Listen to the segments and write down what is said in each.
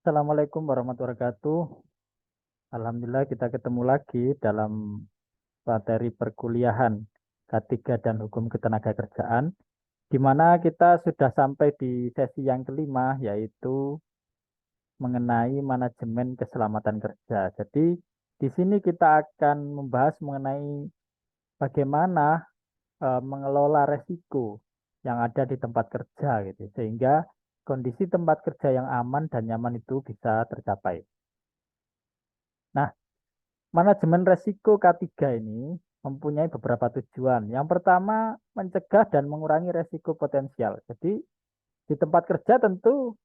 Assalamualaikum warahmatullahi wabarakatuh. Alhamdulillah kita ketemu lagi dalam materi perkuliahan K3 dan Hukum Ketenagakerjaan, di mana kita sudah sampai di sesi yang kelima, yaitu mengenai manajemen keselamatan kerja. Jadi di sini kita akan membahas mengenai bagaimana mengelola resiko yang ada di tempat kerja gitu, sehingga kondisi tempat kerja yang aman dan nyaman itu bisa tercapai. Nah, manajemen resiko K3 ini mempunyai beberapa tujuan. Yang pertama, mencegah dan mengurangi resiko potensial. Jadi, di tempat kerja tentu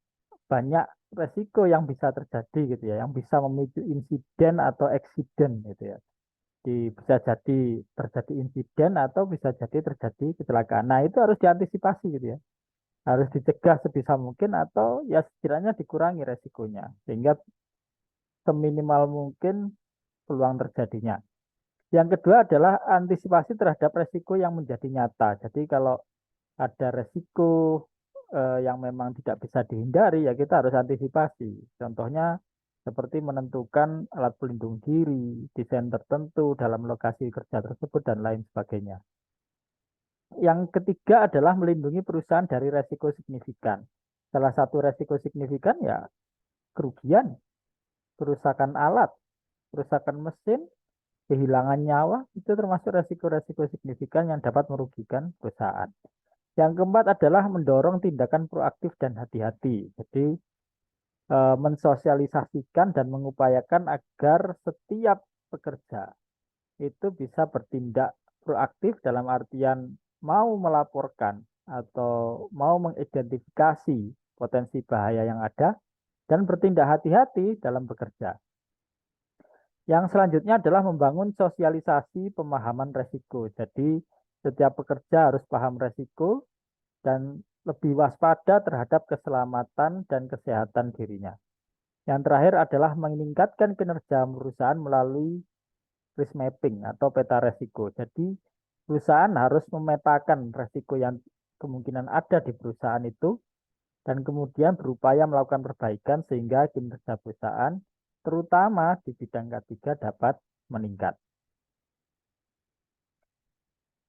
banyak resiko yang bisa terjadi gitu ya, yang bisa memicu insiden atau eksiden gitu ya. Bisa jadi terjadi insiden atau bisa jadi terjadi kecelakaan. Nah, itu harus diantisipasi gitu ya. Harus dicegah sebisa mungkin atau ya setidaknya dikurangi resikonya sehingga seminimal mungkin peluang terjadinya. Yang kedua adalah antisipasi terhadap resiko yang menjadi nyata. Jadi kalau ada resiko yang memang tidak bisa dihindari, ya kita harus antisipasi. Contohnya seperti menentukan alat pelindung diri, desain tertentu dalam lokasi kerja tersebut, dan lain sebagainya. Yang ketiga adalah melindungi perusahaan dari resiko signifikan. Salah satu resiko signifikan ya kerugian, kerusakan alat, kerusakan mesin, kehilangan nyawa, itu termasuk resiko-resiko signifikan yang dapat merugikan perusahaan. Yang keempat adalah mendorong tindakan proaktif dan hati-hati. Jadi mensosialisasikan dan mengupayakan agar setiap pekerja itu bisa bertindak proaktif dalam artian mau melaporkan atau mau mengidentifikasi potensi bahaya yang ada dan bertindak hati-hati dalam bekerja. Yang selanjutnya adalah membangun sosialisasi pemahaman resiko. Jadi setiap pekerja harus paham resiko dan lebih waspada terhadap keselamatan dan kesehatan dirinya. Yang terakhir adalah meningkatkan kinerja perusahaan melalui risk mapping atau peta resiko. Jadi perusahaan harus memetakan resiko yang kemungkinan ada di perusahaan itu dan kemudian berupaya melakukan perbaikan sehingga kinerja perusahaan terutama di bidang K3 dapat meningkat.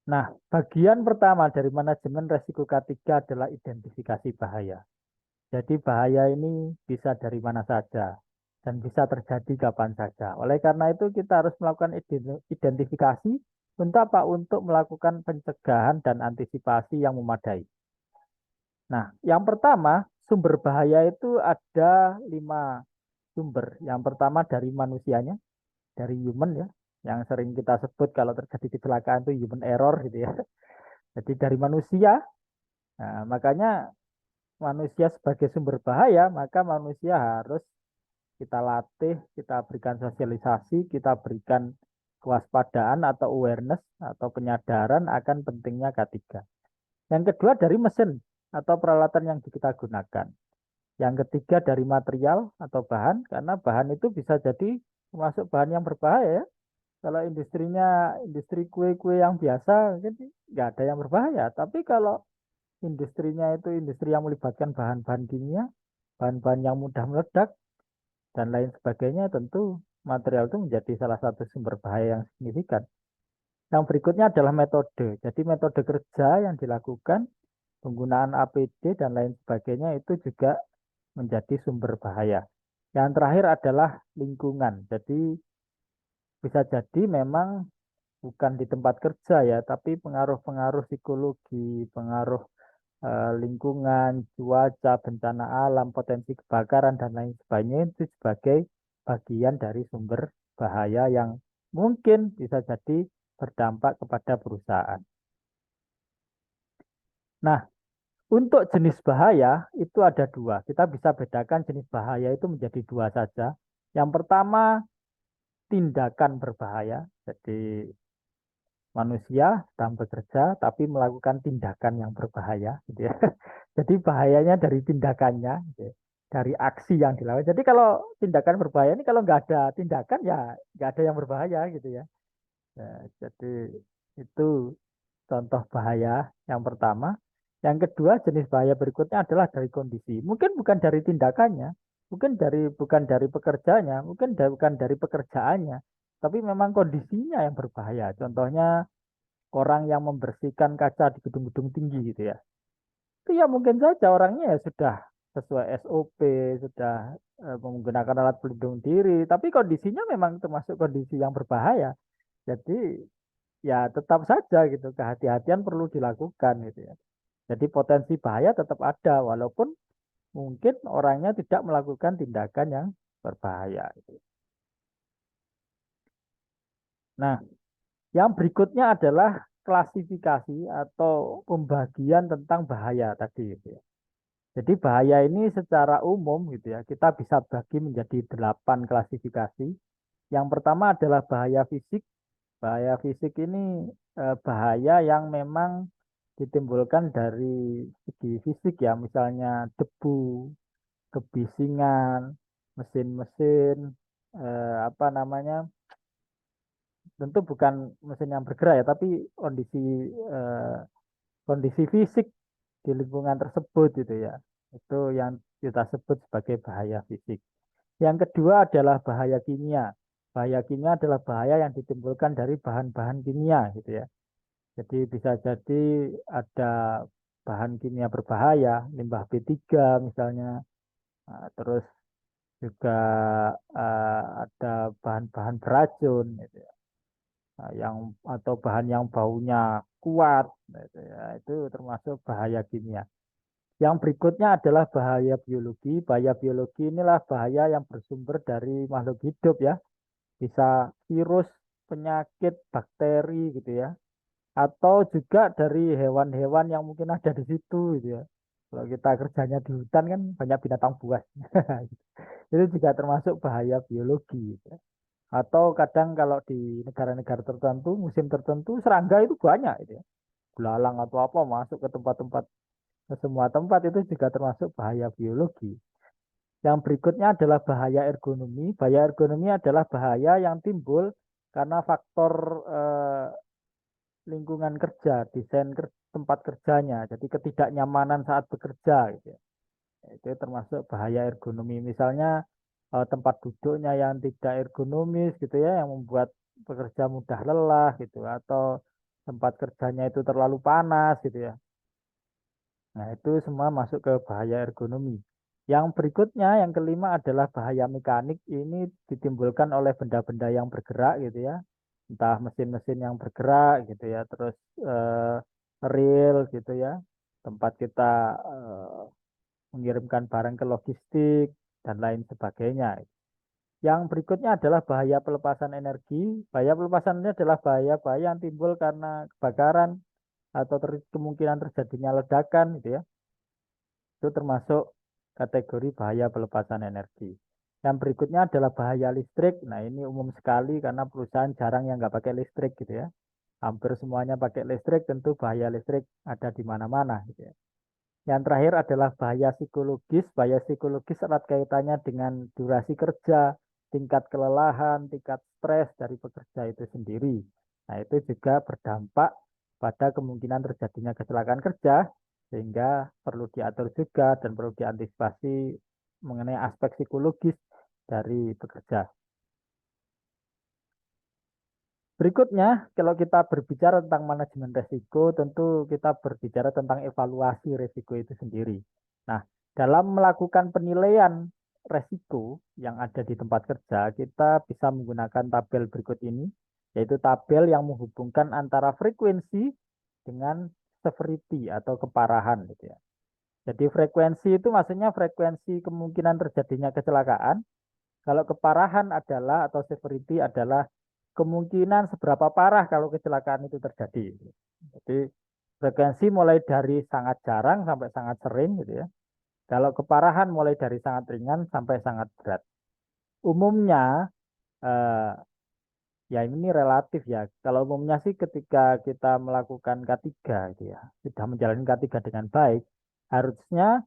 Nah, bagian pertama dari manajemen resiko K3 adalah identifikasi bahaya. Jadi bahaya ini bisa dari mana saja dan bisa terjadi kapan saja. Oleh karena itu kita harus melakukan identifikasi untuk apa? Untuk melakukan pencegahan dan antisipasi yang memadai. Nah, yang pertama, sumber bahaya itu ada 5 sumber. Yang pertama dari manusianya, dari human ya, yang sering kita sebut kalau terjadi kecelakaan itu human error gitu ya. Jadi dari manusia, nah, makanya manusia sebagai sumber bahaya, maka manusia harus kita latih, kita berikan sosialisasi, kita berikan kewaspadaan atau awareness atau penyadaran akan pentingnya K3. Yang kedua dari mesin atau peralatan yang kita gunakan. Yang ketiga dari material atau bahan, karena bahan itu bisa jadi termasuk bahan yang berbahaya ya. Kalau industrinya industri kue-kue yang biasa, jadi nggak ada yang berbahaya. Tapi kalau industrinya itu industri yang melibatkan bahan-bahan kimia, bahan-bahan yang mudah meledak, dan lain sebagainya, tentu material itu menjadi salah satu sumber bahaya yang signifikan. Yang berikutnya adalah metode. Jadi metode kerja yang dilakukan, penggunaan APD dan lain sebagainya itu juga menjadi sumber bahaya. Yang terakhir adalah lingkungan. Jadi bisa jadi memang bukan di tempat kerja ya, tapi pengaruh-pengaruh psikologi, pengaruh lingkungan, cuaca, bencana alam, potensi kebakaran, dan lain sebagainya itu sebagai bagian dari sumber bahaya yang mungkin bisa jadi berdampak kepada perusahaan. Nah, untuk jenis bahaya itu ada dua. Kita bisa bedakan jenis bahaya itu menjadi dua saja. Yang pertama, tindakan berbahaya. Jadi manusia sedang bekerja tapi melakukan tindakan yang berbahaya gitu ya. Jadi bahayanya dari tindakannya gitu ya. Dari aksi yang dilakukan. Jadi kalau tindakan berbahaya ini kalau nggak ada tindakan ya nggak ada yang berbahaya gitu ya. Nah, jadi itu contoh bahaya yang pertama. Yang kedua jenis bahaya berikutnya adalah dari kondisi. Mungkin bukan dari tindakannya, Mungkin bukan dari pekerjanya, bukan dari pekerjaannya, tapi memang kondisinya yang berbahaya. Contohnya orang yang membersihkan kaca di gedung-gedung tinggi gitu ya. Itu ya mungkin saja orangnya ya sudah sesuai SOP, sudah menggunakan alat pelindung diri, tapi kondisinya memang termasuk kondisi yang berbahaya. Jadi ya tetap saja gitu, kehati-hatian perlu dilakukan gitu ya. Jadi potensi bahaya tetap ada, walaupun mungkin orangnya tidak melakukan tindakan yang berbahaya. Gitu. Nah, yang berikutnya adalah klasifikasi atau pembagian tentang bahaya tadi. Gitu ya. Jadi bahaya ini secara umum gitu ya, kita bisa bagi menjadi 8 klasifikasi. Yang pertama adalah bahaya fisik. Bahaya fisik ini bahaya yang memang ditimbulkan dari segi fisik ya, misalnya debu, kebisingan, mesin-mesin, apa namanya, tentu bukan mesin yang bergerak ya, tapi kondisi eh, kondisi fisik di lingkungan tersebut gitu ya. Itu yang kita sebut sebagai bahaya fisik. Yang kedua adalah bahaya kimia. Bahaya kimia adalah bahaya yang ditimbulkan dari bahan-bahan kimia gitu ya. Jadi bisa jadi ada bahan kimia berbahaya, limbah B3 misalnya, terus juga ada bahan-bahan beracun gitu ya. Yang atau bahan yang baunya kuat gitu ya. Itu termasuk bahaya kimia. Yang berikutnya adalah bahaya biologi. Bahaya biologi inilah bahaya yang bersumber dari makhluk hidup ya. Bisa virus, penyakit, bakteri gitu ya. Atau juga dari hewan-hewan yang mungkin ada di situ gitu ya. Kalau kita kerjanya di hutan kan banyak binatang buas. Itu juga termasuk bahaya biologi gitu ya. Atau kadang kalau di negara-negara tertentu, musim tertentu serangga itu banyak gitu ya. Belalang atau apa masuk ke tempat-tempat, ke semua tempat itu juga termasuk bahaya biologi. Yang berikutnya adalah bahaya ergonomi. Bahaya ergonomi adalah bahaya yang timbul karena faktor lingkungan kerja, tempat kerjanya. Jadi ketidaknyamanan saat bekerja gitu ya. Itu termasuk bahaya ergonomi. Misalnya tempat duduknya yang tidak ergonomis gitu ya, yang membuat pekerja mudah lelah gitu, atau tempat kerjanya itu terlalu panas gitu ya. Nah, itu semua masuk ke bahaya ergonomi. Yang berikutnya, yang kelima adalah bahaya mekanik. Ini ditimbulkan oleh benda-benda yang bergerak gitu ya. Entah mesin-mesin yang bergerak gitu ya, terus eh, rel gitu ya. Tempat kita eh, mengirimkan barang ke logistik dan lain sebagainya. Yang berikutnya adalah bahaya pelepasan energi. Bahaya pelepasan ini adalah bahaya-bahaya yang timbul karena kebakaran atau kemungkinan terjadinya ledakan gitu ya. Itu termasuk kategori bahaya pelepasan energi. Yang berikutnya adalah bahaya listrik. Nah, ini umum sekali karena perusahaan jarang yang nggak pakai listrik gitu ya. Hampir semuanya pakai listrik, tentu bahaya listrik ada di mana-mana gitu ya. Yang terakhir adalah bahaya psikologis. Bahaya psikologis erat kaitannya dengan durasi kerja, tingkat kelelahan, tingkat stres dari pekerja itu sendiri. Nah, itu juga berdampak pada kemungkinan terjadinya kecelakaan kerja, sehingga perlu diatur juga dan perlu diantisipasi mengenai aspek psikologis dari pekerja. Berikutnya, kalau kita berbicara tentang manajemen risiko, tentu kita berbicara tentang evaluasi risiko itu sendiri. Nah, dalam melakukan penilaian risiko yang ada di tempat kerja, kita bisa menggunakan tabel berikut ini, yaitu tabel yang menghubungkan antara frekuensi dengan severity atau keparahan gitu ya. Jadi frekuensi itu maksudnya frekuensi kemungkinan terjadinya kecelakaan, kalau keparahan adalah atau severity adalah kemungkinan seberapa parah kalau kecelakaan itu terjadi. Jadi frekuensi mulai dari sangat jarang sampai sangat sering gitu ya. Kalau keparahan mulai dari sangat ringan sampai sangat berat. Umumnya eh, ya ini relatif ya. Kalau umumnya sih ketika kita melakukan K3 gitu ya, sudah menjalani K3 dengan baik, harusnya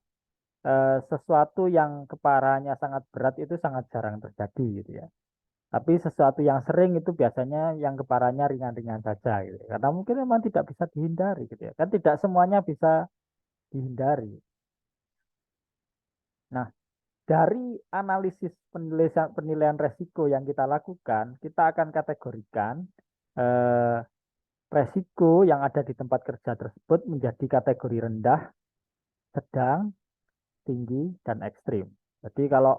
sesuatu yang keparahannya sangat berat itu sangat jarang terjadi gitu ya. Tapi sesuatu yang sering itu biasanya yang keparahannya ringan-ringan saja gitu. Karena mungkin memang tidak bisa dihindari gitu ya. Kan tidak semuanya bisa dihindari. Nah, Dari analisis penilaian resiko yang kita lakukan, kita akan kategorikan eh, resiko yang ada di tempat kerja tersebut menjadi kategori rendah, sedang, tinggi, dan ekstrim. Jadi kalau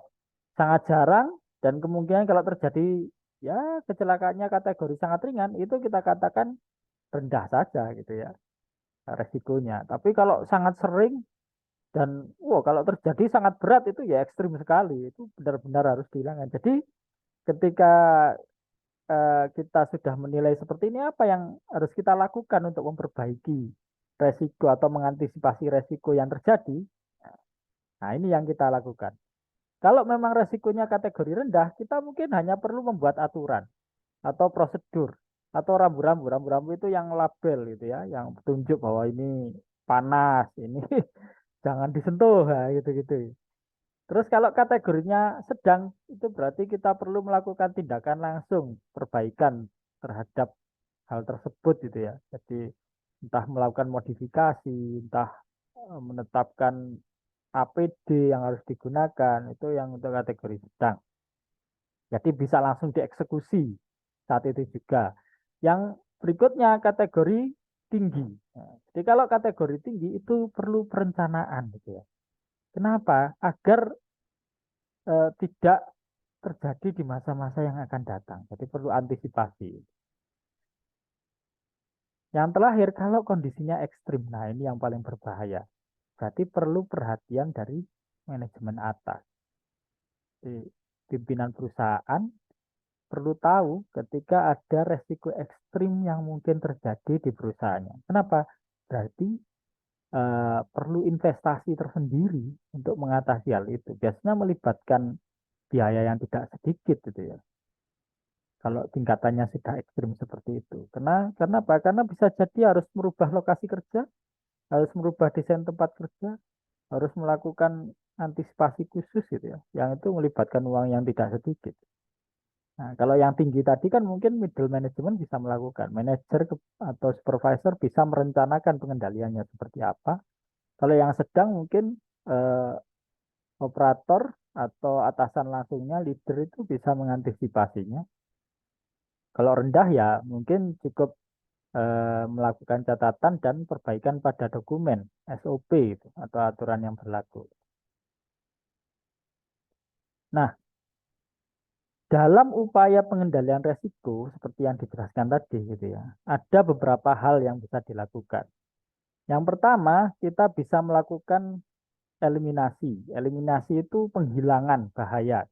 sangat jarang dan kemungkinan kalau terjadi ya kecelakaannya kategori sangat ringan, itu kita katakan rendah saja gitu ya resikonya. Tapi kalau sangat sering dan kalau terjadi sangat berat itu ya ekstrim sekali. Itu benar-benar harus dihilangkan. Jadi ketika kita sudah menilai seperti ini, apa yang harus kita lakukan untuk memperbaiki resiko atau mengantisipasi resiko yang terjadi? Nah, ini yang kita lakukan. Kalau memang resikonya kategori rendah, kita mungkin hanya perlu membuat aturan atau prosedur atau rambu-rambu. Rambu-rambu itu yang label gitu ya, yang petunjuk bahwa ini panas, ini jangan disentuh, nah, gitu-gitu. Terus kalau kategorinya sedang, itu berarti kita perlu melakukan tindakan langsung, perbaikan terhadap hal tersebut gitu ya. Jadi entah melakukan modifikasi, entah menetapkan APD yang harus digunakan, itu yang untuk kategori sedang. Jadi bisa langsung dieksekusi saat itu juga. Yang berikutnya kategori tinggi. Nah, jadi kalau kategori tinggi itu perlu perencanaan gitu ya. Kenapa? Agar tidak terjadi di masa-masa yang akan datang. Jadi perlu antisipasi. Yang terakhir, kalau kondisinya ekstrim, nah ini yang paling berbahaya. Berarti perlu perhatian dari manajemen atas. Jadi, pimpinan perusahaan perlu tahu ketika ada resiko ekstrim yang mungkin terjadi di perusahaannya. Kenapa? Berarti perlu investasi tersendiri untuk mengatasi hal itu. Biasanya melibatkan biaya yang tidak sedikit gitu ya. Kalau tingkatannya sudah ekstrim seperti itu. Karena apa? Karena bisa jadi harus merubah lokasi kerja, harus merubah desain tempat kerja, harus melakukan antisipasi khusus gitu ya. Yang itu melibatkan uang yang tidak sedikit. Nah, kalau yang tinggi tadi kan mungkin middle management bisa melakukan, manajer atau supervisor bisa merencanakan pengendaliannya seperti apa. Kalau yang sedang mungkin eh, operator atau atasan langsungnya, leader itu bisa mengantisipasinya. Kalau rendah ya mungkin cukup melakukan catatan dan perbaikan pada dokumen SOP itu, atau aturan yang berlaku. Nah, dalam upaya pengendalian resiko seperti yang dijelaskan tadi gitu ya, ada beberapa hal yang bisa dilakukan. Yang pertama, kita bisa melakukan eliminasi. Eliminasi itu penghilangan bahaya.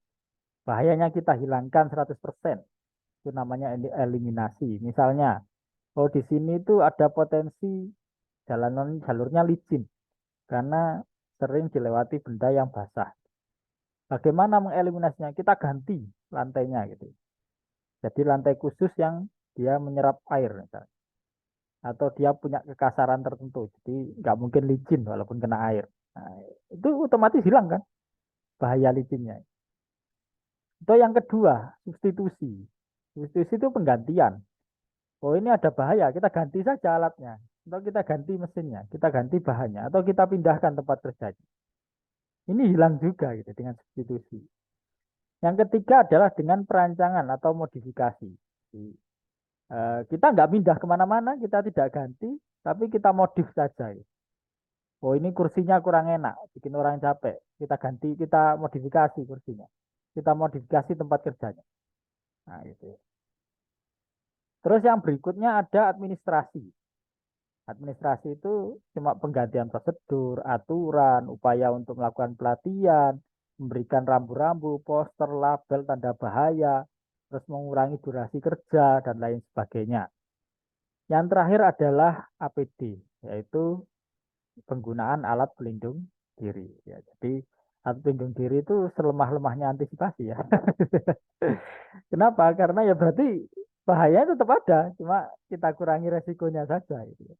Bahayanya kita hilangkan 100%. Itu namanya eliminasi. Misalnya, di sini itu ada potensi jalurnya licin karena sering dilewati benda yang basah. Bagaimana mengeliminasinya? Kita ganti lantainya gitu. Jadi lantai khusus yang dia menyerap air misalnya. Atau dia punya kekasaran tertentu. Jadi nggak mungkin licin walaupun kena air. Nah, itu otomatis hilang kan bahaya licinnya. Atau yang kedua, substitusi. Substitusi itu penggantian. Oh ini ada bahaya, kita ganti saja alatnya. Atau kita ganti mesinnya, kita ganti bahannya. Atau kita pindahkan tempat kerjanya. Ini hilang juga gitu dengan substitusi. Yang ketiga adalah dengan perancangan atau modifikasi. Jadi, kita nggak pindah kemana-mana, kita tidak ganti, tapi kita modif saja. Oh ini kursinya kurang enak, bikin orang capek. Kita ganti, kita modifikasi kursinya. Kita modifikasi tempat kerjanya. Nah itu. Terus yang berikutnya ada administrasi. Administrasi itu cuma penggantian prosedur, aturan, upaya untuk melakukan pelatihan, memberikan rambu-rambu, poster, label, tanda bahaya, terus mengurangi durasi kerja, dan lain sebagainya. Yang terakhir adalah APD, yaitu penggunaan alat pelindung diri. Ya, jadi alat pelindung diri itu selemah-lemahnya antisipasi ya. Kenapa? Karena ya berarti bahayanya tetap ada, cuma kita kurangi resikonya saja. Gitu.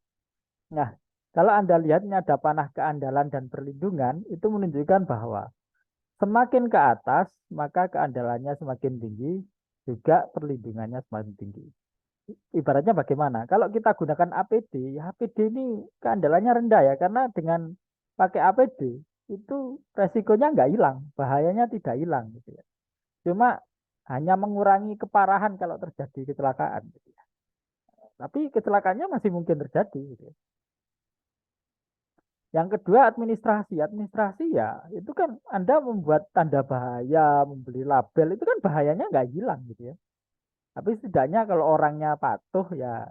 Nah, kalau Anda lihat ini ada panah keandalan dan perlindungan, itu menunjukkan bahwa semakin ke atas, maka keandalannya semakin tinggi, juga perlindungannya semakin tinggi. Ibaratnya bagaimana? Kalau kita gunakan APD, ya APD ini keandalannya rendah ya, karena dengan pakai APD, itu resikonya nggak hilang, bahayanya tidak hilang gitu ya. Cuma hanya mengurangi keparahan kalau terjadi kecelakaan gitu ya. Tapi kecelakaannya masih mungkin terjadi gitu ya. Yang kedua administrasi. Administrasi ya itu kan Anda membuat tanda bahaya, membeli label itu kan bahayanya nggak hilang gitu ya. Tapi setidaknya kalau orangnya patuh ya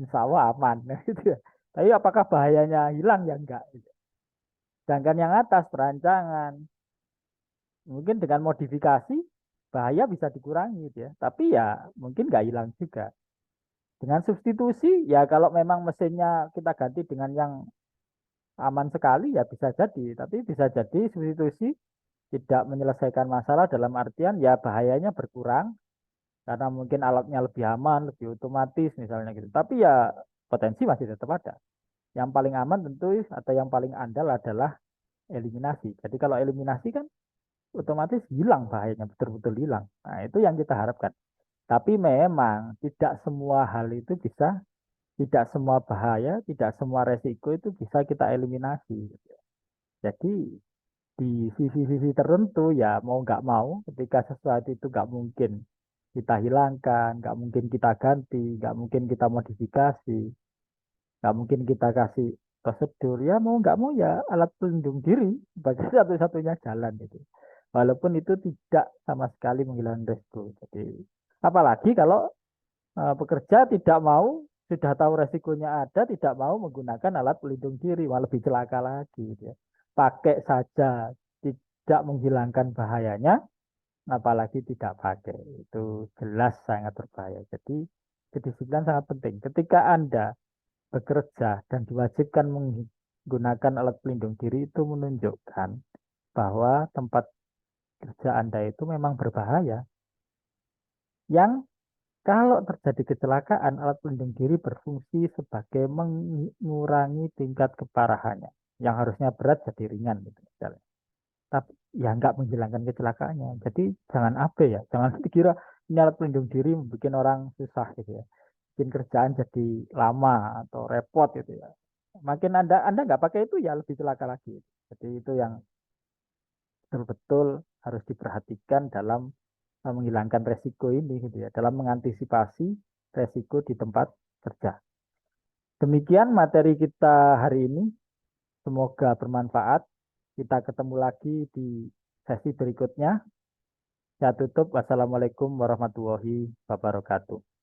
insya Allah aman gitu ya. Tapi apakah bahayanya hilang ya enggak gitu. Sedangkan yang atas perancangan mungkin dengan modifikasi bahaya bisa dikurangi gitu ya. Tapi ya mungkin nggak hilang juga. Dengan substitusi ya kalau memang mesinnya kita ganti dengan yang aman sekali ya bisa jadi. Tapi bisa jadi substitusi tidak menyelesaikan masalah dalam artian ya bahayanya berkurang karena mungkin alatnya lebih aman, lebih otomatis misalnya gitu. Tapi ya potensi masih tetap ada. Yang paling aman tentu atau yang paling andal adalah eliminasi. Jadi kalau eliminasi kan otomatis hilang bahayanya, betul-betul hilang. Nah, itu yang kita harapkan. Tapi memang tidak semua hal itu bisa, tidak semua bahaya, tidak semua resiko itu bisa kita eliminasi. Jadi di sisi-sisi tertentu ya mau nggak mau ketika sesuatu itu nggak mungkin kita hilangkan, nggak mungkin kita ganti, nggak mungkin kita modifikasi, nggak mungkin kita kasih prosedur ya mau nggak mau ya alat pelindung diri sebagai satu-satunya jalan itu. Walaupun itu tidak sama sekali menghilangkan resiko. Jadi apalagi kalau pekerja tidak mau sudah tahu resikonya ada, tidak mau menggunakan alat pelindung diri, malah lebih celaka lagi gitu ya. Pakai saja tidak menghilangkan bahayanya, apalagi tidak pakai. Itu jelas sangat berbahaya. Jadi kedisiplinan sangat penting. Ketika Anda bekerja dan diwajibkan menggunakan alat pelindung diri itu menunjukkan bahwa tempat kerja Anda itu memang berbahaya. Yang kalau terjadi kecelakaan, alat pelindung diri berfungsi sebagai mengurangi tingkat keparahannya. Yang harusnya berat jadi ringan gitu misalnya. Tapi ya nggak menghilangkan kecelakaannya. Jadi jangan apa ya, jangan dikira ini alat pelindung diri membuat orang susah gitu ya. Bikin kerjaan jadi lama atau repot gitu ya. Makin Anda nggak pakai itu ya lebih celaka lagi. Jadi itu yang betul-betul harus diperhatikan dalam menghilangkan resiko ini gitu ya, dalam mengantisipasi resiko di tempat kerja. Demikian materi kita hari ini. Semoga bermanfaat. Kita ketemu lagi di sesi berikutnya. Saya tutup. Wassalamualaikum warahmatullahi wabarakatuh.